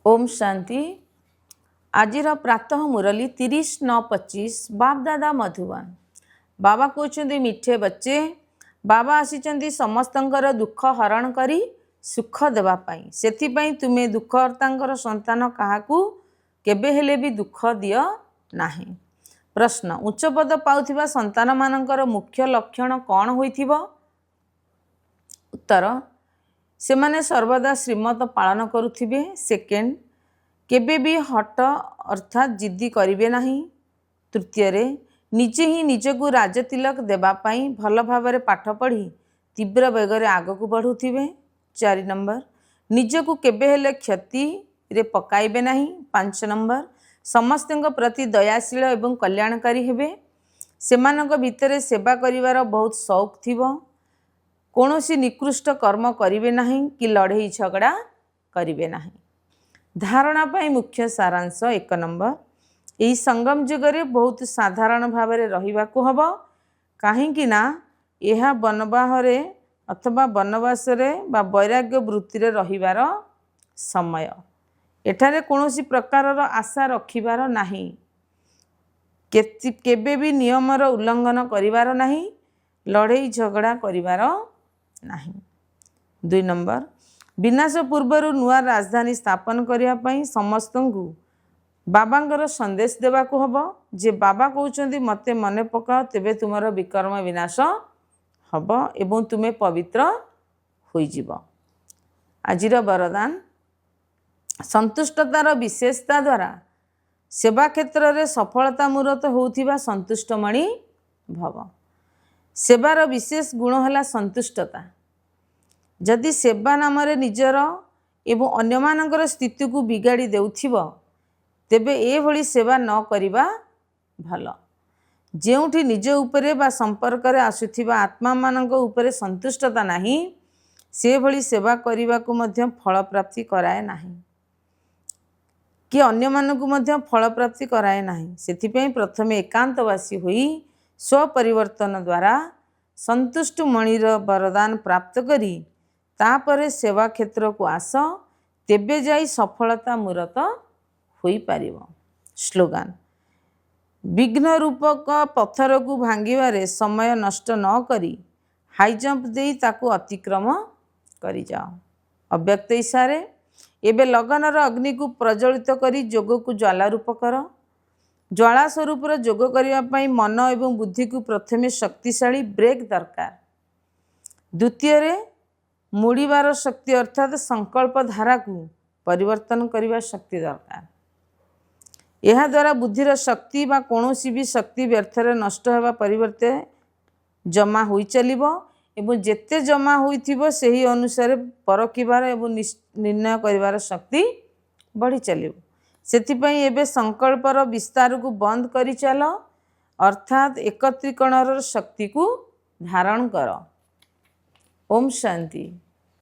ओम शांति। आजिर प्रातः मुरली 30/9/25 बाप दादा मधुबन। बाबा कहते मिठे बच्चे बाबा आसी समस्तंकर दुख हरण करी सुख देवाई से तुम्हें दुखहर्ता संतान क्या केबे हेले भी दुख दियो नाही। प्रश्न उच्च पद पाउथिबा संतान मानकर मुख्य लक्षण कौन होइथिबो? उत्तर से माने सर्वदा श्रीमत पालन करुथिबे। सेकेंड केबे भी हट अर्थात जिद्दी करिवे नाही। तृतीय निजे ही निजकु राजतिलक देवाई भल भाव पाठ पढ़ी तीव्र बेगर आगक बढ़ुथिबे। 4 नंबर निजकु केबे हेले क्षति रे पकाइबे नाही। 5 नंबर समस्तଙ୍କ प्रति दयाशील एवं कल्याणकारी हेबे। सेमानଙ୍କ भितरे सेवा करिवार बहुत शौक थिबो। कौनसी निकृष्ट कर्म करिवे नाही कि लड़ई झगड़ा करिवे नाही। धारणा पाई मुख्य सारांश 1 नंबर यही संगम जुगरे बहुत साधारण भाव रहिबाकु हबो। काहेकि ना यह बनबाहरे अथवा बनवासरे बा वैराग्य वृत्ति रे रहिबार समय। एठारे कौनसी प्रकारर आशा रखिबार नाही। केबे भी नियमर उल्लंघन करिबार नाही। लड़ई झगड़ा करिबार नाही। 2 नंबर विनाश पूर्वर नुआ राजधानी स्थापन करने समस्त को बाबांगर संदेश देवाकू हबो। जे बाबा कहउचंदी मते मने पकाओ तेबे तुमर विकर्म विनाश हबो एवं तुमे पवित्र होई जिवो। आजिर वरदान संतुष्टतार विशेषता द्वारा सेवा क्षेत्र में सफलता मूरत होउथिबा संतुष्टमणि भव। सेवार विशेष गुण है संतुष्टता। जदि सेवा नाम निजर एवं अन्य मानकर स्थिति को बिगाड़ी देउथिबो तेबे ए भली सेवा न करिबा भल। जेउठी निज उपरे बा संपर्क रे आसुथिबा आत्मा मानक उपरे संतुष्टता नाही से भली सेवा करिबा को मध्य फल प्राप्ति कराए नाही कि अन्य मानक मध्य फल प्राप्ति कराए नाही। सेथिपई प्रथमे एकांतवासी होई स्वपरिवर्तन द्वारा संतुष्ट मणिर वरदान प्राप्त करी तापरे सेवा क्षेत्र को आस तेबे जाई सफलता मूरत होई पारिबो। स्लोगान विघ्न रूपक पत्थर को भांगिबारे समय नष्ट न करी हाई जंप देई ताकू अतिक्रम करी जाओ। अव्यक्त इशारे एबे लगनर अग्नि को प्रज्वलित करी जोग को ज्वाला रूप कर। ज्वाला स्वरूप जोग करिया पई मन एवं बुद्धि को प्रथमे शक्तिशाली ब्रेक दरकार। द्वितीय मुड़ीबार शक्ति अर्थात संकल्प धारा को परिवर्तन करने शक्ति दरकार। यह द्वारा बुद्धिर शक्ति बा कौनसी भी शक्ति व्यर्थरे नष्ट होगा परिवर्ते जमा होई चलिबो एवं जेते जमा होइथिबो सही अनुसार परखिबार एवं निर्णय करिवार शक्ति बढ़ी चलिबो। सेथिपई एबे संकल्पर विस्तार को बंद करी चल अर्थात एकत्रीकरणर शक्ति को धारण कर। ओम शांति।